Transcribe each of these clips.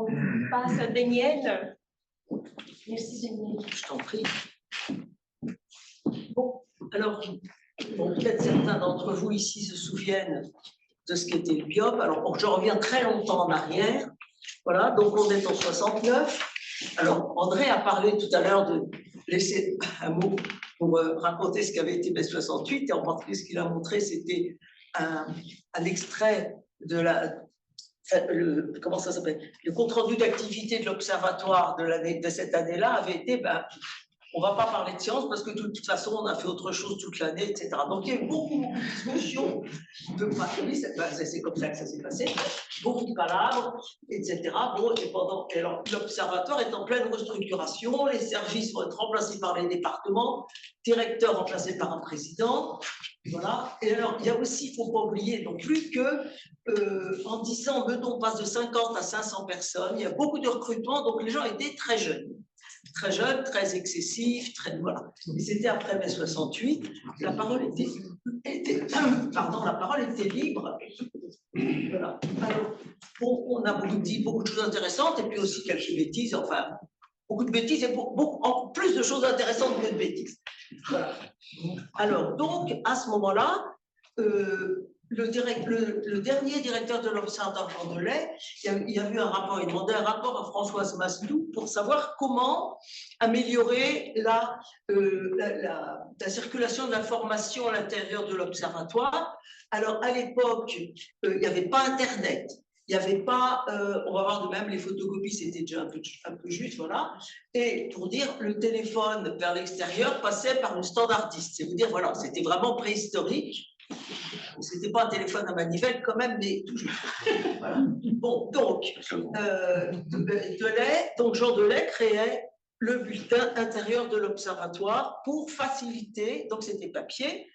On passe à Daniel. Merci Daniel. Je t'en prie. Bon, alors, peut-être certains d'entre vous ici se souviennent de ce qu'était le BIOP. Alors, je reviens très longtemps en arrière. Voilà, donc on est en 69. Alors, André a parlé tout à l'heure de laisser un mot pour raconter ce qu'avait été mai 68. Et en particulier, ce qu'il a montré, c'était un extrait de comment ça s'appelle, le compte-rendu d'activité de l'Observatoire de cette année-là avait été, on ne va pas parler de science parce que de toute façon, on a fait autre chose toute l'année, etc. Donc, il y a eu beaucoup de discussions, c'est comme ça que ça s'est passé, beaucoup de palabres, etc. Bon, et alors, l'Observatoire est en pleine restructuration, les services vont être remplacés par les départements, directeur remplacé par un président, voilà. Et alors, il y a aussi, il ne faut pas oublier non plus que, en disant, Meudon passe de 50 à 500 personnes, il y a beaucoup de recrutements, donc les gens étaient très jeunes. Très jeune, très excessif, voilà. Et c'était après mai 68, la parole était libre. Voilà. Alors, on a dit beaucoup de choses intéressantes et puis aussi quelques bêtises, enfin, beaucoup de bêtises et en plus de choses intéressantes que de bêtises. Voilà. Alors, donc, à ce moment-là, le dernier directeur de l'Observatoire Jean Delay, il y a eu un rapport, il demandait un rapport à Françoise Masnou pour savoir comment améliorer la circulation de l'information à l'intérieur de l'Observatoire. Alors, à l'époque, il n'y avait pas Internet. Il n'y avait pas, on va voir de même, les photocopies, c'était déjà un peu juste, voilà. Et pour dire, le téléphone vers l'extérieur passait par une standardiste. C'est vous dire, voilà, c'était vraiment préhistorique. C'était pas un téléphone à manivelle quand même, mais toujours. Voilà. Bon, donc, Jean Delay créait le bulletin intérieur de l'Observatoire pour faciliter, donc c'était papier,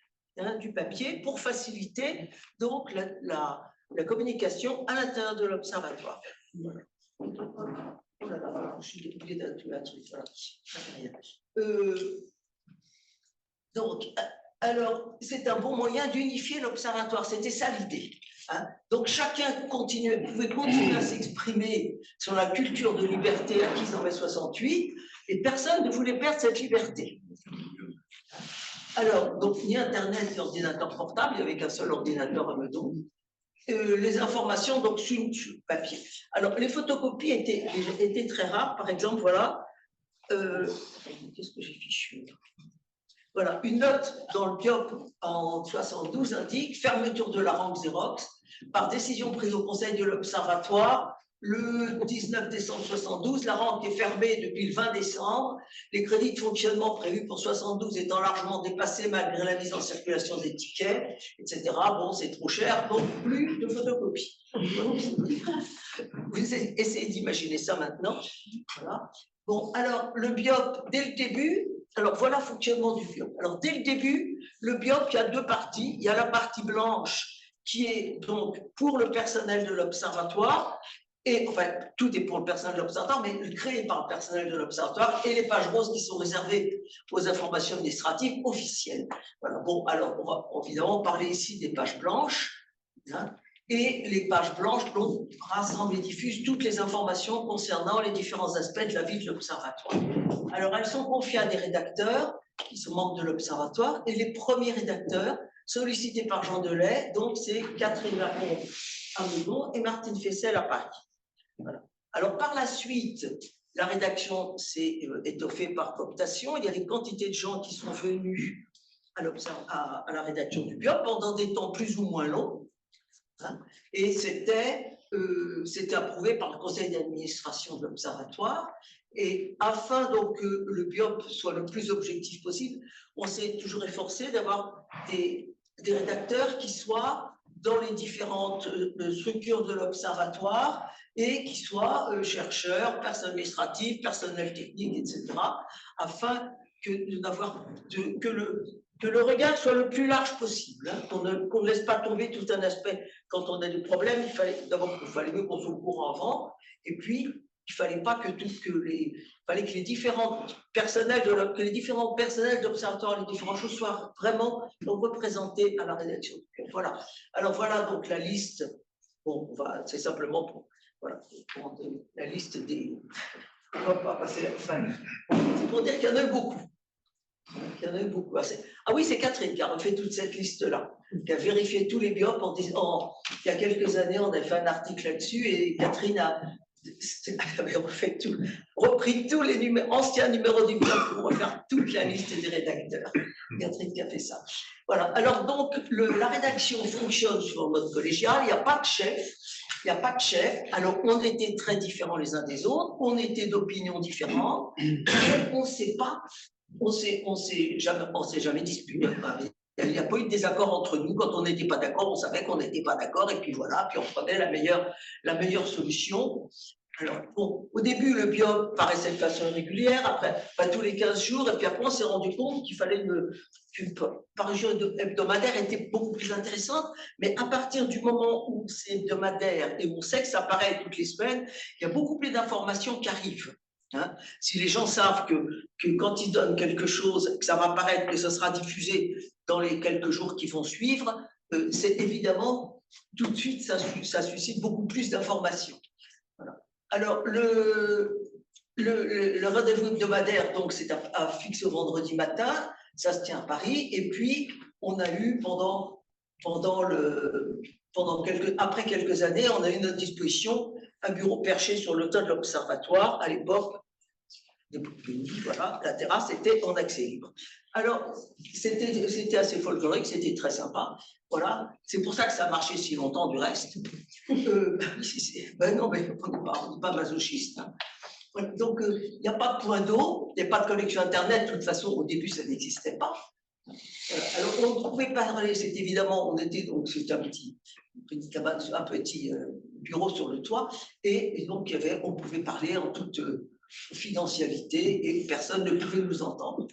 du papier, pour faciliter donc la communication à l'intérieur de l'Observatoire. Voilà. Oh là là, je suis dégoûtée d'un tout un truc. Voilà. Donc, alors, c'est un bon moyen d'unifier l'Observatoire. C'était ça l'idée. Hein. Donc, chacun pouvait continuer à s'exprimer sur la culture de liberté acquise en mai 68, et personne ne voulait perdre cette liberté. Alors, donc, ni Internet ni ordinateur portable, il n'y avait qu'un seul ordinateur à Meudon. Les informations, donc, sur papier. Alors, les photocopies étaient très rares. Par exemple, voilà. Qu'est-ce que j'ai fichu ? Voilà, une note dans le BIOP en 72 indique fermeture de la rampe Xerox par décision prise au Conseil de l'Observatoire le 19 décembre 72. La rampe est fermée depuis le 20 décembre. Les crédits de fonctionnement prévus pour 72 étant largement dépassés malgré la mise en circulation des tickets, etc. Bon, c'est trop cher, donc plus de photocopies. Vous essayez d'imaginer ça maintenant. Voilà. Bon, alors, le BIOP, dès le début, alors voilà le fonctionnement du BIOP. Alors, dès le début, le BIOP, il y a deux parties. Il y a la partie blanche qui est donc pour le personnel de l'Observatoire, et enfin, tout est pour le personnel de l'Observatoire, mais créé par le personnel de l'Observatoire, et les pages roses qui sont réservées aux informations administratives officielles. Voilà. Bon, alors, on va évidemment parler ici des pages blanches, hein. Et les pages blanches donc, rassemblent et diffusent toutes les informations concernant les différents aspects de la vie de l'Observatoire. Alors, elles sont confiées à des rédacteurs qui sont membres de l'Observatoire, et les premiers rédacteurs sollicités par Jean Delay, donc c'est Catherine Lacombe à Meudon et Martine Fessel à Paris. Voilà. Alors, par la suite, la rédaction s'est étoffée par cooptation. Il y a des quantités de gens qui sont venus à la rédaction du BIOP pendant des temps plus ou moins longs. Hein, et c'était approuvé par le conseil d'administration de l'Observatoire. Et afin donc que le BIOP soit le plus objectif possible, on s'est toujours efforcé d'avoir des rédacteurs qui soient dans les différentes structures de l'Observatoire et qui soient chercheurs, personnel administratif, personnel technique, etc., afin que le regard soit le plus large possible, hein, qu'on ne laisse pas tomber tout un aspect. Quand on a des problèmes, il fallait mieux qu'on soit au courant avant, et puis il fallait pas que les différents personnels de l'Observatoire, les différentes choses soient vraiment représentés à la rédaction. Voilà. Alors voilà donc la liste. Bon, c'est simplement pour Voilà, la liste des. On ne va pas passer la fin. C'est pour dire qu'il y en a eu beaucoup. Il y en a eu beaucoup. Ah oui, c'est Catherine qui a refait toute cette liste-là, qui a vérifié tous les biopes en disant, il y a quelques années, on a fait un article là-dessus et Catherine avait repris tous les anciens numéros du biop pour refaire toute la liste des rédacteurs. Catherine qui a fait ça. Voilà. Alors donc, la rédaction fonctionne sur le mode collégial, il n'y a pas de chef. Il n'y a pas de chef. Alors, on était très différents les uns des autres, on était d'opinions différentes, et on ne sait pas. On s'est jamais disputé. Il n'y a pas eu de désaccord entre nous. Quand on n'était pas d'accord, on savait qu'on n'était pas d'accord. Et puis voilà, puis on prenait la meilleure solution. Alors, bon, au début, le biop paraissait de façon régulière, après, tous les 15 jours. Et puis après, on s'est rendu compte qu'il fallait qu'une parution hebdomadaire était beaucoup plus intéressante. Mais à partir du moment où c'est hebdomadaire et où on sait que ça apparaît toutes les semaines, il y a beaucoup plus d'informations qui arrivent. Hein, si les gens savent que quand ils donnent quelque chose, que ça va apparaître, que ça sera diffusé dans les quelques jours qui vont suivre, c'est évidemment, tout de suite, ça suscite beaucoup plus d'informations. Voilà. Alors, le rendez-vous hebdomadaire, donc c'est fixé au vendredi matin, ça se tient à Paris, et puis on a eu après quelques années, on a eu à notre disposition un bureau perché sur le toit de l'observatoire. À l'époque, voilà, la terrasse était en accès libre. Alors, c'était assez folklorique, c'était très sympa. Voilà, c'est pour ça que ça a marché si longtemps du reste. Ben non, mais on n'est pas masochiste. Hein. Donc, il n'y a pas de point d'eau, il n'y a pas de connexion Internet. De toute façon, au début, ça n'existait pas. Alors, on pouvait parler, c'est évidemment, on était donc, c'était un petit bureau sur le toit, et donc, on pouvait parler en toute confidentialité et personne ne pouvait nous entendre.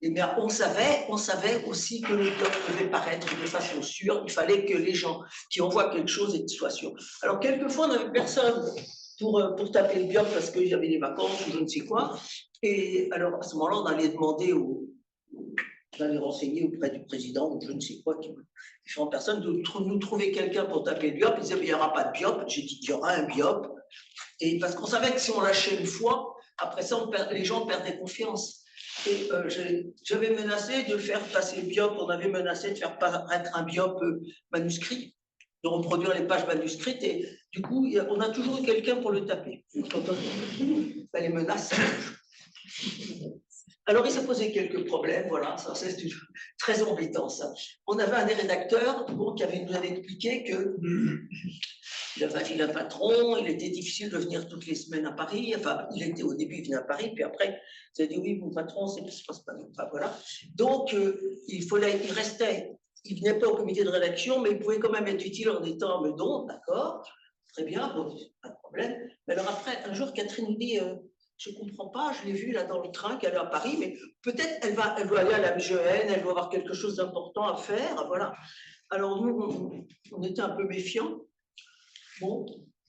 Et bien, on savait aussi que le biop devait paraître de façon sûre. Il fallait que les gens qui envoient quelque chose soient sûrs. Alors, quelquefois, on n'avait personne pour taper le biop parce qu'il y avait des vacances ou je ne sais quoi. Et alors, à ce moment-là, on allait demander d'aller renseigner auprès du président ou je ne sais quoi, différentes personnes, de nous trouver quelqu'un pour taper le biop. Ils disaient, il n'y aura pas de biop. J'ai dit qu'il y aura un biop. Et parce qu'on savait que si on lâchait une fois, après ça, les gens perdaient confiance. Et j'avais menacé de faire passer le biop, on avait menacé de faire paraître un biop manuscrit, de reproduire les pages manuscrites, et du coup, on a toujours eu quelqu'un pour le taper. Les menaces. Alors, il s'est posé quelques problèmes, voilà, ça c'est très embêtant, ça. On avait un des rédacteurs qui nous avait expliqué que il avait un vilain patron, il était difficile de venir toutes les semaines à Paris, enfin, au début, il venait à Paris, puis après, il a dit, oui, mon patron, ça ne se passe pas, enfin, voilà. Donc, il venait pas au comité de rédaction, mais il pouvait quand même être utile en étant à Meudon, d'accord, très bien, bon, pas de problème. Mais alors après, un jour, Catherine nous dit, je ne comprends pas, je l'ai vue là dans le train qu'elle est à Paris, mais peut-être elle doit aller à la MGN, elle doit avoir quelque chose d'important à faire, voilà. Alors nous, on était un peu méfiants. Bon,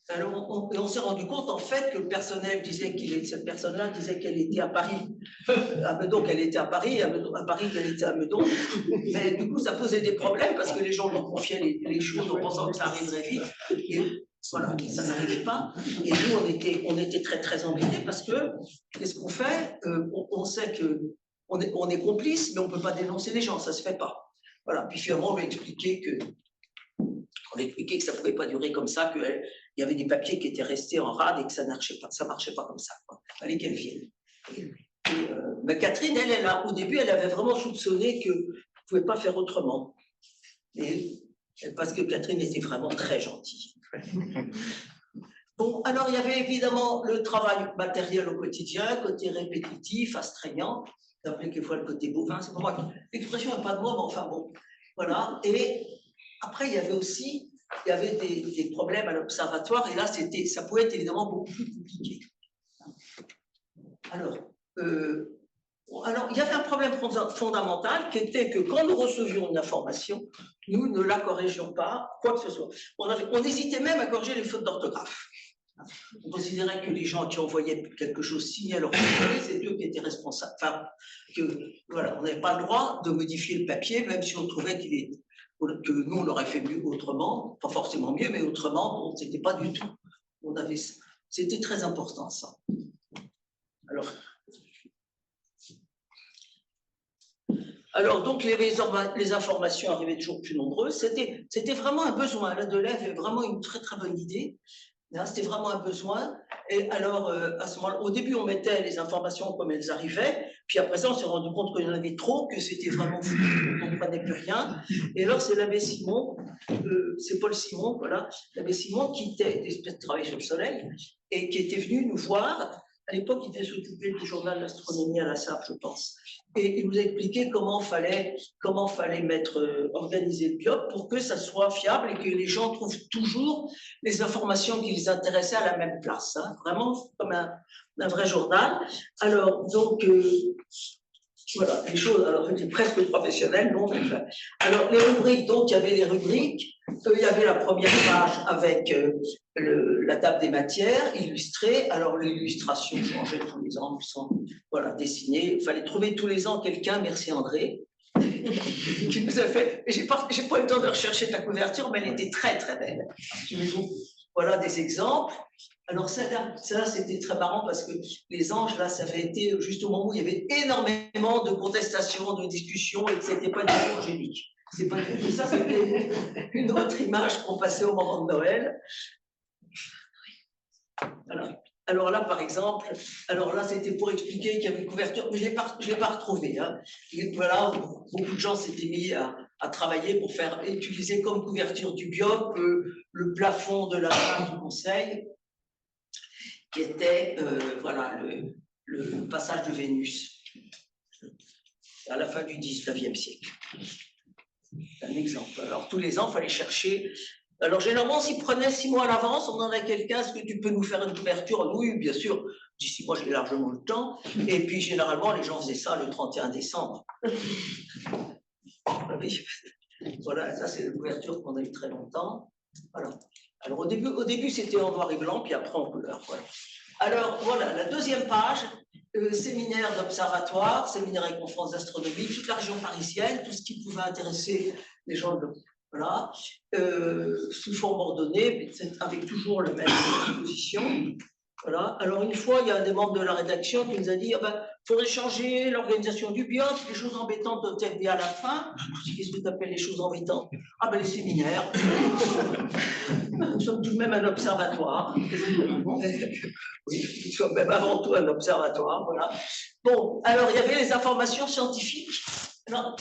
alors on s'est rendu compte en fait que le personnel disait cette personne-là disait qu'elle était à Paris, à Meudon qu'elle était à Paris, à Paris qu'elle était à Meudon, mais du coup ça posait des problèmes parce que les gens leur confiaient les choses en pensant que ça arriverait vite, et voilà, ça n'arrivait pas, et nous on était très très embêtés parce que qu'est-ce qu'on fait, on sait qu'on est complice, mais on ne peut pas dénoncer les gens, ça ne se fait pas. Voilà, puis finalement on lui a expliqué que ça ne pouvait pas durer comme ça, qu'il y avait des papiers qui étaient restés en rade et que ça ne marchait pas comme ça. Il fallait qu'elle vienne. Mais Catherine, au début, elle avait vraiment soupçonné qu'on ne pouvait pas faire autrement. Parce que Catherine était vraiment très gentille. Bon, alors il y avait évidemment le travail matériel au quotidien, côté répétitif, astreignant. Vous appelez quelquefois le côté bovin, c'est pour moi. L'expression n'est pas de moi, mais enfin bon. Voilà. Et après, il y avait des problèmes à l'observatoire, et là, ça pouvait être évidemment beaucoup plus compliqué. Alors, il y avait un problème fondamental qui était que quand nous recevions une information, nous ne la corrigions pas, quoi que ce soit. On hésitait même à corriger les fautes d'orthographe. On considérait que les gens qui envoyaient quelque chose signaient leur papier, c'est eux qui étaient responsables. Enfin, voilà, on n'avait pas le droit de modifier le papier, même si on trouvait que nous, on l'aurait fait mieux autrement, pas forcément mieux, mais autrement, bon, c'était pas du tout. C'était très important, ça. Alors donc, les informations arrivaient toujours plus nombreuses. C'était vraiment un besoin. La Deleuze avait vraiment une très, très bonne idée. C'était vraiment un besoin. Et alors, à ce moment-là, au début, on mettait les informations comme elles arrivaient. Puis après ça, on s'est rendu compte qu'il y en avait trop, que c'était vraiment fou, qu'on ne comprenait plus rien. Et alors, c'est l'abbé Simon, c'est Paul Simon, voilà, l'abbé Simon qui était espèce de travail sur le soleil et qui était venu nous voir. À l'époque, il était s'occuper du journal d'astronomie à la SAP, je pense. Et il nous a expliqué comment fallait organiser le BIOP pour que ça soit fiable et que les gens trouvent toujours les informations qui les intéressaient à la même place. Hein. Vraiment comme un vrai journal. Alors, donc, voilà, les choses, alors c'était presque professionnel, non. Alors, les rubriques, donc, il y avait les rubriques. Il y avait la première page avec la table des matières illustrée. Alors, l'illustration changeait tous les ans, voilà, dessinée. Il fallait trouver tous les ans quelqu'un, merci André, qui nous a fait. J'ai pas eu le temps de rechercher ta couverture, mais elle était très, très belle. Voilà des exemples. Alors, ça c'était très marrant parce que les anges, là, ça avait été juste au moment où il y avait énormément de contestations, de discussions et que ce n'était pas du tout angélique. C'est pas du tout ça, c'était une autre image qu'on passait au moment de Noël. Voilà. Alors là, par exemple, alors là, c'était pour expliquer qu'il y avait une couverture, mais je ne l'ai pas retrouvée. Hein. Voilà, beaucoup de gens s'étaient mis à travailler pour utiliser comme couverture du BIOP le plafond de la salle du conseil, qui était voilà, le passage de Vénus à la fin du XIXe siècle. Un exemple. Alors, tous les ans, il fallait chercher. Alors, généralement, s'ils prenaient 6 mois à l'avance, on en a quelqu'un, est-ce que tu peux nous faire une couverture? Oui, bien sûr. D'ici moi, j'ai largement le temps. Et puis, généralement, les gens faisaient ça le 31 décembre. Voilà, ça, c'est la couverture qu'on a eu très longtemps. Voilà. Alors, au début c'était en noir et blanc, puis après en couleur. Voilà. Alors, voilà, la deuxième page, séminaire d'observatoire, séminaire et conférence d'astronomie, toute la région parisienne, tout ce qui pouvait intéresser les gens de. Voilà, sous forme ordonnée, avec toujours la même disposition. Voilà. Alors, une fois, il y a un des membres de la rédaction qui nous a dit faudrait changer l'organisation du BIOP, les choses embêtantes doivent être bien à la fin. Qu'est-ce que tu appelles les choses embêtantes? Les séminaires. Nous sommes tout de même un observatoire. Oui, nous sommes même avant tout un observatoire. Voilà. Bon, alors, il y avait les informations scientifiques. Alors,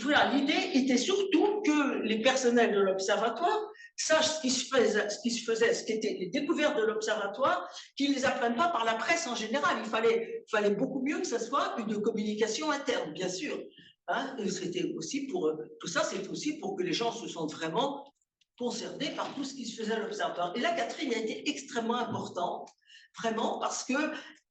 voilà, l'idée était surtout que les personnels de l'observatoire sachent ce qui se faisait, ce qui était les découvertes de l'observatoire, qu'ils ne les apprennent pas par la presse en général. Il fallait beaucoup mieux que ce soit une communication interne, bien sûr. Hein, c'était aussi tout ça, c'était aussi pour que les gens se sentent vraiment concernés par tout ce qui se faisait à l'observatoire. Et là, Catherine a été extrêmement importante, vraiment, parce que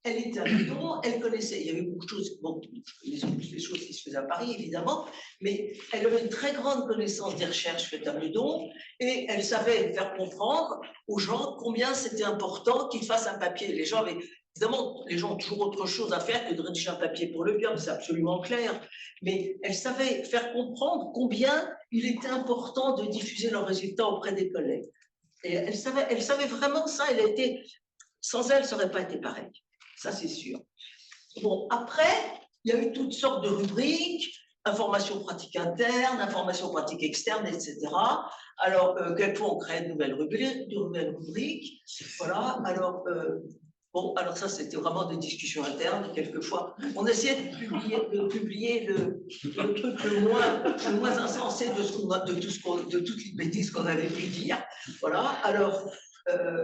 elle était à Meudon, elle connaissait, il y avait beaucoup de choses, bon, les choses qui se faisaient à Paris, évidemment, mais elle avait une très grande connaissance des recherches faites à Meudon, et elle savait faire comprendre aux gens combien c'était important qu'ils fassent un papier. Évidemment, les gens ont toujours autre chose à faire que de rédiger un papier pour le BIOP, c'est absolument clair, mais elle savait faire comprendre combien il était important de diffuser leurs résultats auprès des collègues. Et elle savait vraiment ça, sans elle, ça n'aurait pas été pareil. Ça, c'est sûr. Bon, après, il y a eu toutes sortes de rubriques, information pratique interne, information pratique externe, etc. Alors, quelquefois, on crée de nouvelles rubriques. Voilà, alors, alors ça, c'était vraiment des discussions internes, quelquefois. On essayait de publier le truc le moins insensé de toutes les bêtises qu'on avait pu dire. Voilà, alors...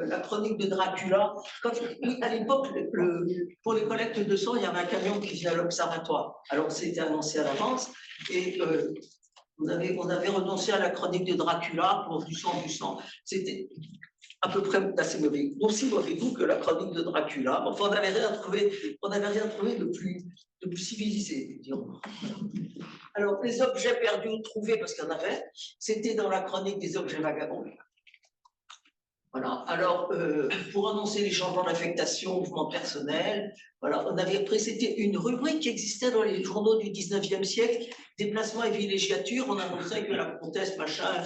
la chronique de Dracula. Oui, à l'époque, pour les collectes de sang, il y avait un camion qui venait à l'observatoire. Alors, c'était annoncé à l'avance. Et on avait renoncé à la chronique de Dracula pour du sang. C'était à peu près assez mauvais. Aussi mauvais goût que la chronique de Dracula. Enfin, on n'avait rien trouvé de plus civilisé, disons. Alors, les objets perdus ou trouvés, parce qu'il y en avait, c'était dans la chronique des objets vagabonds. Voilà. Alors, pour annoncer les changements d'affectation, mouvement personnel, voilà, on avait précédé une rubrique qui existait dans les journaux du 19e siècle, déplacement et villégiature. On annonçait que la comtesse machin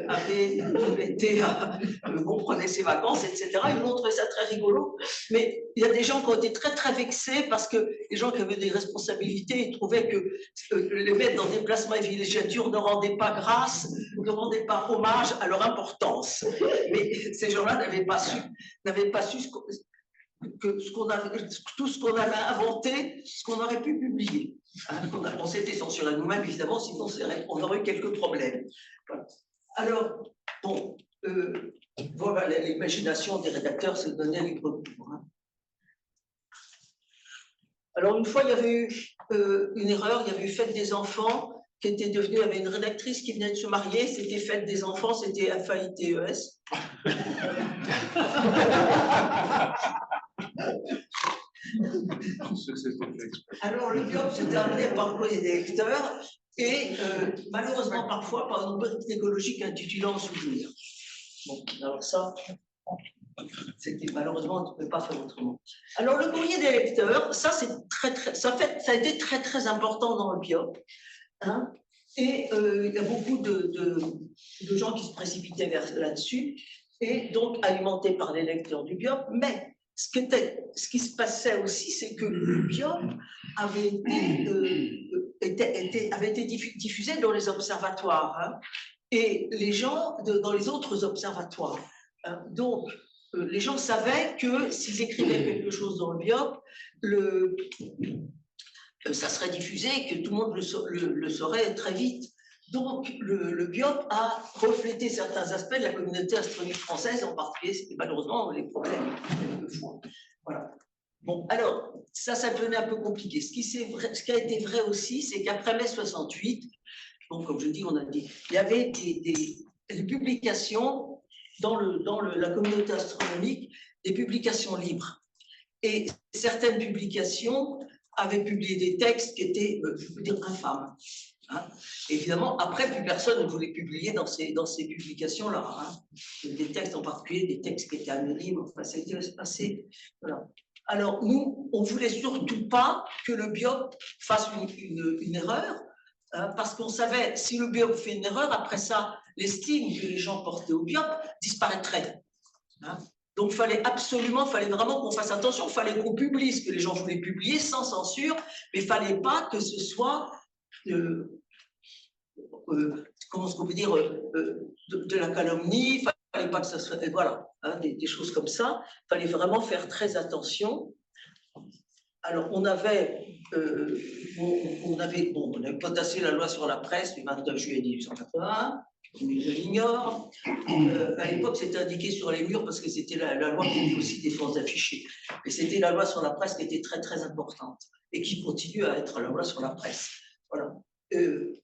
avait été, bon, prenait ses vacances, etc. Ils ont trouvé ça très rigolo. Mais il y a des gens qui ont été très, très vexés parce que les gens qui avaient des responsabilités, ils trouvaient que les mettre dans déplacement et villégiature ne rendait pas grâce, ne rendait pas hommage à leur importance. Mais ces gens-là n'avaient pas su que tout ce qu'on avait inventé, ce qu'on aurait pu publier. Hein, on s'était censuré nous-mêmes, évidemment, sinon on aurait eu quelques problèmes. Voilà. Alors, bon, voilà, l'imagination des rédacteurs se donnait libre cours. Hein. Alors, une fois, il y avait eu une erreur, il y avait eu Fête des enfants, qui était devenue, il y avait une rédactrice qui venait de se marier, c'était Fête des enfants, c'était FAITES. Alors, le biop s'est terminé par le courrier des lecteurs et malheureusement parfois par une rubrique écologique intitulant Souvenir. Bon, alors ça, c'était malheureusement, on ne pouvait pas faire autrement. Alors, le courrier des lecteurs, ça, c'est ça a été très, très important dans le biop. Hein, et il y a beaucoup de gens qui se précipitaient là-dessus, et donc alimentés par les lecteurs du biop. Mais ce qui se passait aussi, c'est que le biop avait été diffusé dans les observatoires, hein, et les gens dans les autres observatoires. Hein, donc, les gens savaient que s'ils écrivaient quelque chose dans le biop, ça serait diffusé et que tout le monde le saurait très vite. Donc, le biop a reflété certains aspects de la communauté astronomique française, en particulier, c'était malheureusement les problèmes quelquefois. Voilà. Bon, alors, ça devenait un peu compliqué. Ce qui a été vrai aussi, c'est qu'après mai 68, donc, comme je dis, on a dit, il y avait des publications dans la communauté astronomique, des publications libres. Et certaines publications avaient publié des textes qui étaient, je veux dire, infâmes. Hein. Évidemment, après, plus personne ne voulait publier dans ces publications-là. Hein. Des textes en particulier, des textes qui étaient anonymes, enfin, ça a été assez. Voilà. Alors, nous, on ne voulait surtout pas que le biop fasse une erreur, hein, parce qu'on savait, si le biop fait une erreur, après ça, l'estime que les gens portaient au biop disparaîtrait. Hein. Donc, il fallait vraiment qu'on fasse attention, il fallait qu'on publie ce que les gens voulaient publier sans censure, mais il ne fallait pas que ce soit, comment est-ce qu'on peut dire, de la calomnie, il ne fallait pas que ça soit, voilà, hein, des choses comme ça, il fallait vraiment faire très attention. Alors, on avait potassé la loi sur la presse du 29 juillet 1881, je l'ignore. À l'époque, c'était indiqué sur les murs parce que c'était la loi qui était aussi défense d'afficher. Et c'était la loi sur la presse qui était très, très importante et qui continue à être la loi sur la presse. Voilà.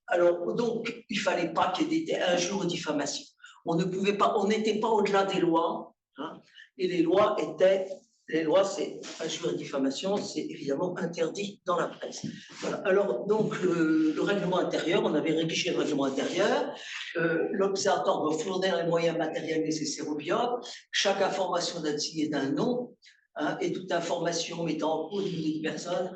Alors, donc, il ne fallait pas qu'il y ait des injures ou diffamations. On n'était pas au-delà des lois, hein, et les lois, c'est injure et diffamation, c'est évidemment interdit dans la presse. Voilà. Alors, donc, le règlement intérieur, on avait rédigé le règlement intérieur. L'observatoire doit fournir les moyens matériels nécessaires au biop. Chaque information doit être signée d'un nom, hein, et toute information mettant en cause une personne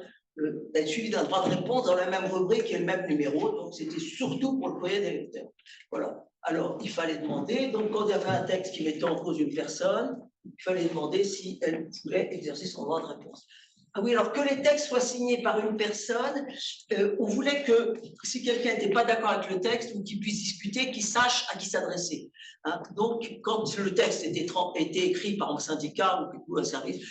d'être suivie d'un droit de réponse dans la même rubrique et le même numéro. Donc, c'était surtout pour le courrier des lecteurs. Voilà. Alors, il fallait demander, donc quand il y avait un texte qui mettait en cause une personne, il fallait demander si elle voulait exercer son droit de réponse. Ah oui, alors que les textes soient signés par une personne, on voulait que si quelqu'un n'était pas d'accord avec le texte ou qu'il puisse discuter, qu'il sache à qui s'adresser. Hein. Donc, quand le texte était écrit par un syndicat ou un service,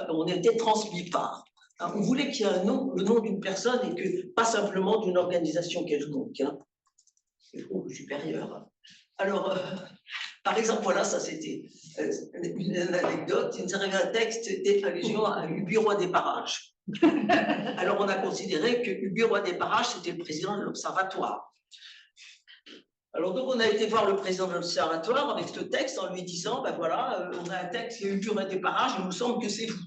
on était transmis par. Hein. On voulait qu'il y ait un nom, le nom d'une personne et que pas simplement d'une organisation quelconque. Hein. C'est au supérieur. Alors, par exemple, voilà, ça c'était une anecdote. Il nous arrivait un texte, c'était allusion à Hubi Roi des Parages. Alors, on a considéré que Hubi Roi des Parages, c'était le président de l'Observatoire. Alors, donc, on a été voir le président de l'Observatoire avec ce texte en lui disant, ben voilà, on a un texte, Hubi Roi des Parages, il nous semble que c'est vous.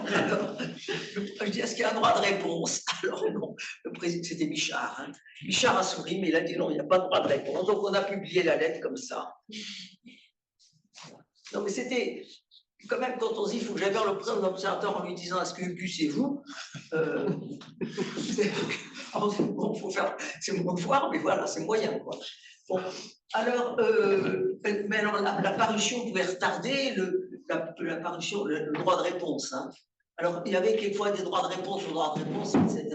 Alors, je dis, est-ce qu'il y a un droit de réponse? Alors non, le président, c'était Bichard. Hein. Bichard a souri, mais il a dit non, il n'y a pas de droit de réponse. Donc on a publié la lettre comme ça. Non, mais c'était quand même, quand on se dit, il faut que j'aille vers le président de l'Observatoire en lui disant, est-ce que Ubu, c'est vous? Bon, faut faire, c'est mon devoir, mais voilà, c'est moyen, quoi. Bon, alors, mais alors la parution pouvait retarder la parution, le droit de réponse. Hein. Alors, il y avait quelquefois des droits de réponse au droit de réponse, etc.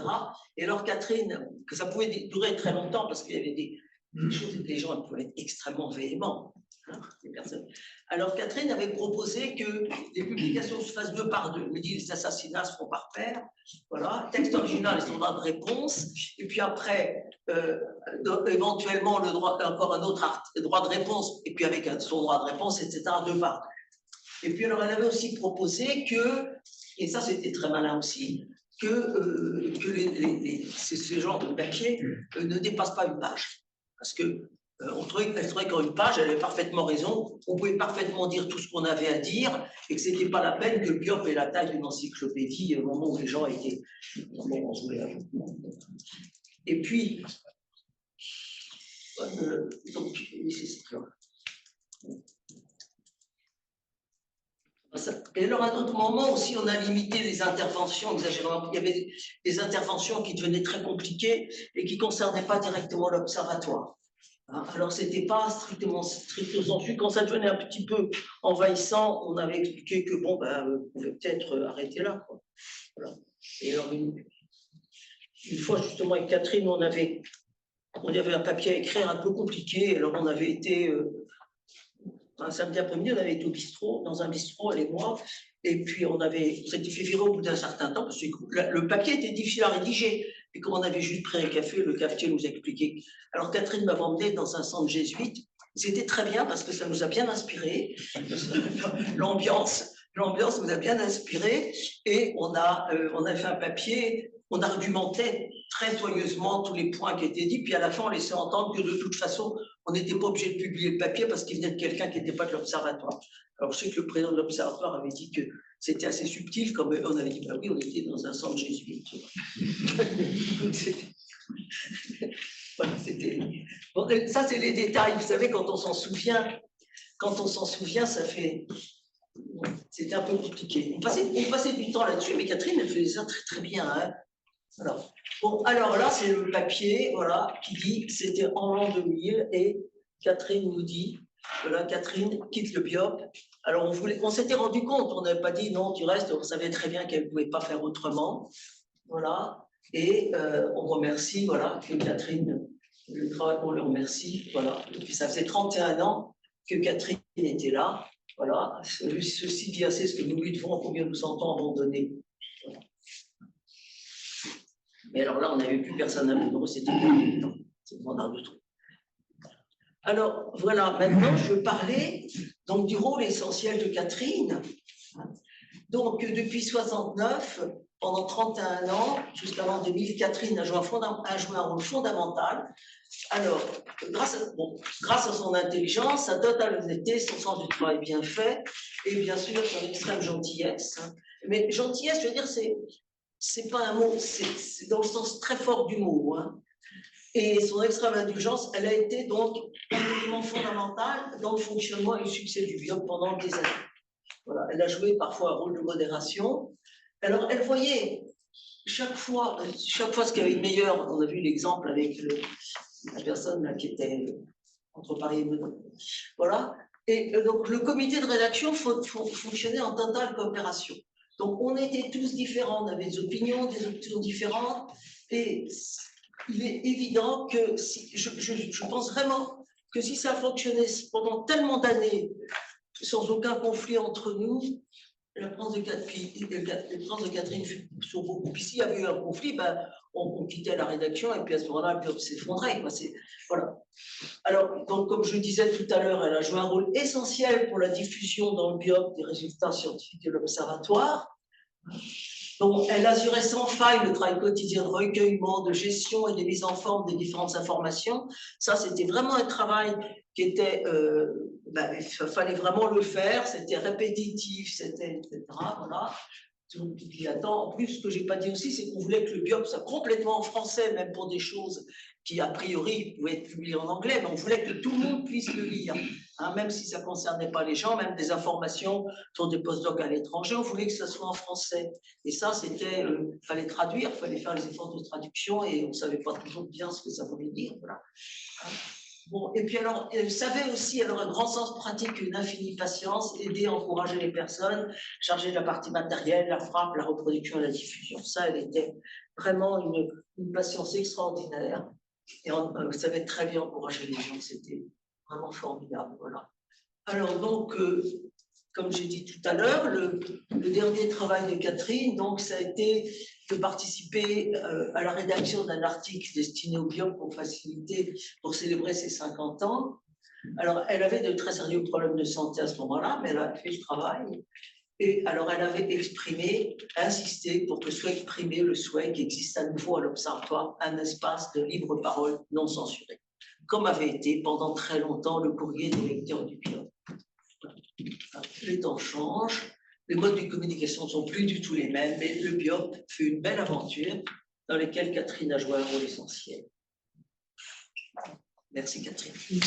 Et alors, Catherine, que ça pouvait durer très longtemps parce qu'il y avait des choses, les gens pouvaient être extrêmement véhéments. Hein, les personnes. Alors, Catherine avait proposé que les publications se fassent 2 par 2. Elle me dit les assassinats se font par paire. Voilà, texte original et son droit de réponse. Et puis après, éventuellement, le droit, encore un autre droit de réponse, et puis avec son droit de réponse, etc., 2 par 2. Et puis, alors, elle avait aussi proposé que, et ça, c'était très malin aussi, que ce genre de papier ne dépasse pas une page. Parce que elle trouvait qu'en une page, elle avait parfaitement raison. On pouvait parfaitement dire tout ce qu'on avait à dire et que ce n'était pas la peine que le BIOP ait la taille d'une encyclopédie au moment où les gens étaient. Et puis, donc, et alors, à d'autres moments aussi, on a limité les interventions exagérément. Il y avait des interventions qui devenaient très compliquées et qui ne concernaient pas directement l'observatoire. Alors, ce n'était pas stricto sensu. Quand ça devenait un petit peu envahissant, on avait expliqué que, bon, on pouvait peut-être arrêter là. Quoi. Voilà. Et alors, une fois, justement, avec Catherine, on avait un papier à écrire un peu compliqué. Alors, on avait été, un samedi après-midi, on avait été au bistrot, dans un bistrot, elle et moi. Et puis, on s'était fait virer au bout d'un certain temps, parce que le papier était difficile à rédiger. Et comme on avait juste pris un café, le cafetier nous a expliqué. Alors, Catherine m'avait emmené dans un centre jésuite. C'était très bien parce que ça nous a bien inspiré. L'ambiance nous a bien inspiré. Et on a fait un papier, on argumentait très soigneusement tous les points qui étaient dits. Puis à la fin, on laissait entendre que de toute façon, on n'était pas obligé de publier le papier parce qu'il venait de quelqu'un qui n'était pas de l'Observatoire. Alors, je sais que le président de l'Observatoire avait dit que c'était assez subtil, comme on avait dit, bah oui, on était dans un centre jésuite. Voilà, bon, ça, c'est les détails. Vous savez, quand on s'en souvient, ça fait. C'était un peu compliqué. On passait du temps là-dessus, mais Catherine, elle faisait ça très, très bien. Hein. Alors là, c'est le papier voilà, qui dit c'était en l'an 2000 et Catherine nous dit voilà, Catherine quitte le BIOP. Alors, on s'était rendu compte, on n'avait pas dit non, tu restes, on savait très bien qu'elle ne pouvait pas faire autrement. Voilà. Et on remercie voilà, que Catherine, le travail qu'on le remercie. Voilà. Et puis ça faisait 31 ans que Catherine était là. Voilà. Ceci dit assez ce que nous lui devons pour mieux nous entendre abandonner. Voilà. Mais alors là, on n'avait plus personne à nous, c'était vraiment de tout. Alors voilà, maintenant je veux parler donc, du rôle essentiel de Catherine. Donc depuis 69, pendant 31 ans, jusqu'à l'an 2000, Catherine a joué un rôle fondamental. Alors, grâce à son intelligence, sa totale honnêteté, son sens du travail bien fait, et bien sûr son extrême gentillesse. Mais gentillesse, je veux dire, c'est pas un mot, c'est dans le sens très fort du mot. Hein. Et son extrême indulgence, elle a été donc un élément fondamental dans le fonctionnement et le succès du BIOP pendant des années. Voilà, elle a joué parfois un rôle de modération. Alors, elle voyait chaque fois ce qu'il y avait de meilleur. On a vu l'exemple avec la personne là, qui était entre Paris et Meudon. Voilà. Et donc, le comité de rédaction fonctionnait en totale coopération. Donc, on était tous différents, on avait des opinions différentes. Et il est évident que je pense vraiment que si ça fonctionnait pendant tellement d'années, sans aucun conflit entre nous, la France de Catherine sur beaucoup. Puis s'il y avait eu un conflit, on quittait la rédaction et puis à ce moment-là, le BIOP s'effondrait. Voilà. Alors, donc, comme je disais tout à l'heure, elle a joué un rôle essentiel pour la diffusion dans le BIOP des résultats scientifiques de l'Observatoire. Donc, elle assurait sans faille le travail quotidien de recueillement, de gestion et de mise en forme des différentes informations. Ça, c'était vraiment un travail qui était, il fallait vraiment le faire, c'était répétitif, c'était, etc. Voilà. Donc, puis, attends, en plus, ce que je n'ai pas dit aussi, c'est qu'on voulait que le BIOP soit complètement en français, même pour des choses qui, a priori, pouvaient être publiées en anglais, mais on voulait que tout le monde puisse le lire, hein, même si ça ne concernait pas les gens, même des informations sur des postdocs à l'étranger, on voulait que ça soit en français. Et ça, c'était, il fallait traduire, il fallait faire les efforts de traduction, et on ne savait pas toujours bien ce que ça voulait dire. Voilà. Bon, et puis alors, elle savait aussi, alors un grand sens pratique, une infinie patience, aider, encourager les personnes, charger de la partie matérielle, la frappe, la reproduction et la diffusion. Ça, elle était vraiment une patience extraordinaire. Et elle savait très bien encourager les gens, c'était vraiment formidable. Voilà. Alors donc, comme j'ai dit tout à l'heure, le dernier travail de Catherine, donc, ça a été de participer à la rédaction d'un article destiné au BIOP pour célébrer ses 50 ans. Alors, elle avait de très sérieux problèmes de santé à ce moment-là, mais elle a fait le travail. Et alors, elle avait insisté pour que soit exprimé le souhait qu'il existe à nouveau à l'Observatoire un espace de libre parole non censuré, comme avait été pendant très longtemps le courrier des lecteurs du BIOP. Les temps changent, les modes de communication ne sont plus du tout les mêmes, mais le BIOP fait une belle aventure dans laquelle Catherine a joué un rôle essentiel. Merci Catherine.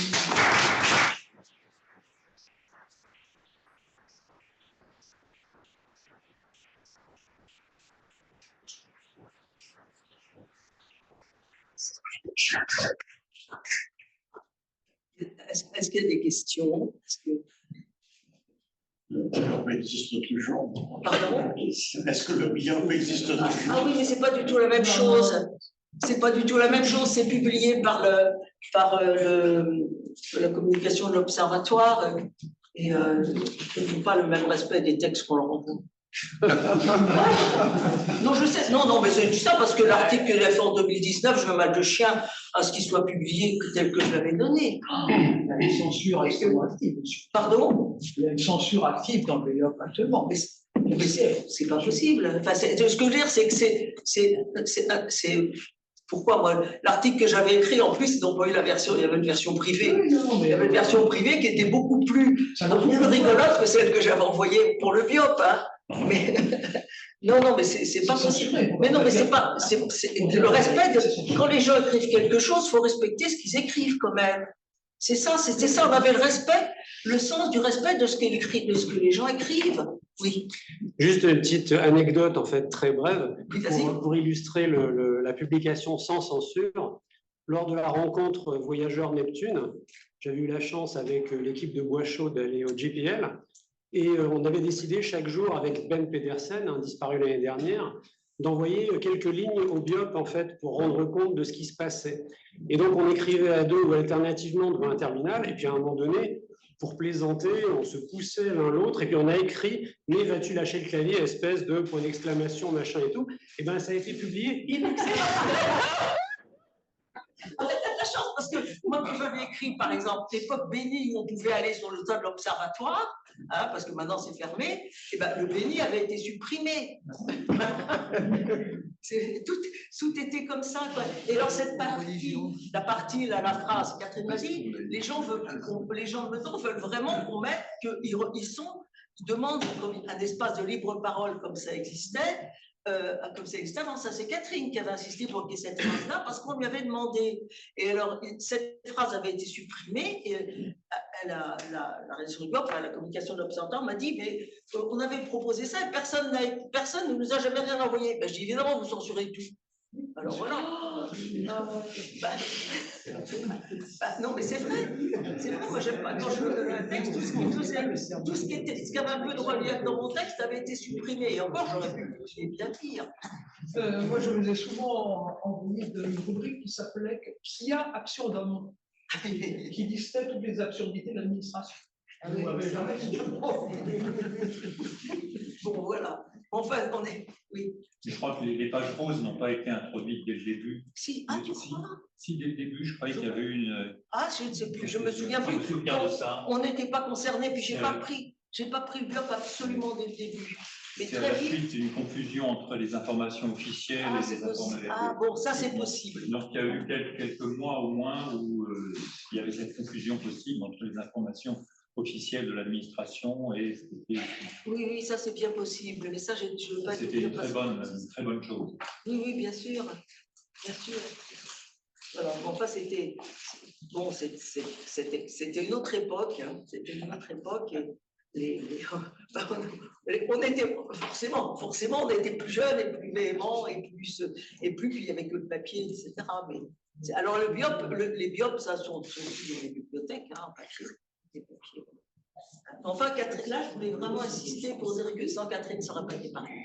Est-ce qu'il y a des questions? Le BIOP existe toujours. Pardon? Est-ce que le BIOP existe toujours? Ah oui, mais c'est pas du tout la même chose. C'est pas du tout la même chose. C'est publié par la communication de l'Observatoire et ils n'ont pas le même respect des textes qu'on leur envoie. Non, je sais. Non, mais c'est ça parce que l'article que j'ai fait en 2019, je me mal de chien à ce qu'il soit publié tel que je l'avais donné. Il y a une censure extrêmement active. Pardon? Il y a une censure active dans le BIOP actuellement. Mais c'est pas possible. Enfin, ce que je veux dire, c'est que c'est pourquoi moi, l'article que j'avais écrit, en plus, ils n'ont pas eu la version, il y avait une version privée. Oui, non, mais... Il y avait une version privée qui était beaucoup plus rigolote que celle que j'avais envoyée pour le BIOP. Hein. Mais non, mais c'est pas possible. Mais non, mais c'est pas. Le respect, quand les gens écrivent quelque chose, il faut respecter ce qu'ils écrivent quand même. C'est ça, c'était ça. On avait le respect, le sens du respect de ce que les gens écrivent. Oui. Juste une petite anecdote, en fait, très brève, Oui, pour illustrer la publication sans censure. Lors de la rencontre Voyageurs Neptune, j'avais eu la chance avec l'équipe de Bois Chaud d'aller au JPL et on avait décidé chaque jour avec Ben Pedersen, disparu l'année dernière, d'envoyer quelques lignes au BIOP en fait pour rendre compte de ce qui se passait. Et donc on écrivait à deux ou alternativement devant un terminal et puis à un moment donné, pour plaisanter, on se poussait l'un l'autre et puis on a écrit « Mais vas-tu lâcher le clavier ?» espèce de point d'exclamation, machin et tout. Et bien ça a été publié in extenso. On a peut-être la chance parce que moi, quand j'avais écrit, par exemple, l'époque bénie où on pouvait aller sur le toit de l'Observatoire, hein, parce que maintenant c'est fermé, et ben, le béni avait été supprimé. Tout était comme ça. Quoi. Et alors, cette partie, la phrase, Catherine m'a dit, les gens de maintenant veulent vraiment qu'on mette qu'ils demandent un espace de libre parole comme ça existait. Non, ça c'est Catherine qui avait insisté pour qu'il y ait cette phrase-là parce qu'on lui avait demandé. Et alors, cette phrase avait été supprimée et la rédaction du BIOP, la communication de l'Observatoire m'a dit mais on avait proposé ça et personne ne nous a jamais rien envoyé. Ben, je dis évidemment, vous censurez tout. Alors voilà. Non, mais c'est vrai. C'est vrai, moi j'aime pas quand je donne un texte, tout ce qui avait un peu de relief dans mon texte avait été supprimé. Et encore, j'aurais pu bien dire. Moi, je vous ai souvent envoyé une rubrique qui s'appelait Psia Absurdum, qui listait toutes les absurdités de l'administration. Vous m'avez jamais dit. Bon, voilà. Enfin, on est. Oui. Je crois que les pages roses n'ont pas été introduites dès le début. Si, tu crois? Si, dès le début, je croyais qu'il y avait une. Ah, je ne sais plus, je me souviens plus. Je me souviens de ça. On n'était pas concernés, puis j'ai pas pris le BIOP absolument dès le début. Mais C'est à très la vite. suite d'une confusion entre les informations officielles Ah, et c'est les possible. informations. Ah bon, ça c'est possible. Donc, il y a eu quelques mois au moins où il y avait cette confusion possible entre les informations officielles de l'administration et Oui, ça c'est bien possible. Mais ça, je ne veux pas te c'était dire une parce très bonne chose. Oui, bien sûr. Bien sûr. Voilà, bon, enfin, c'était une autre époque. Hein. C'était une autre époque. Et on était forcément, on était plus jeunes et plus véhéments et plus, puis il n'y avait que le papier, etc. Mais, alors, les biopes, ça sont aussi des bibliothèques, hein, papier, des papiers. Enfin, Catherine, là, je voulais vraiment insister pour dire que sans Catherine, ça n'aurait pas été pareil.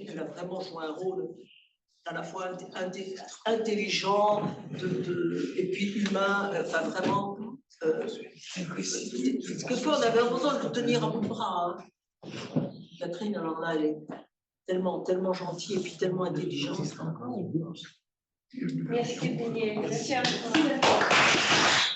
Elle a vraiment joué un rôle à la fois intelligent et puis humain, enfin vraiment. Quelquefois, on avait besoin de le tenir à bout de bras. Hein. Catherine, alors là, elle est tellement gentille et puis tellement intelligente. Merci, Daniel. Merci à vous.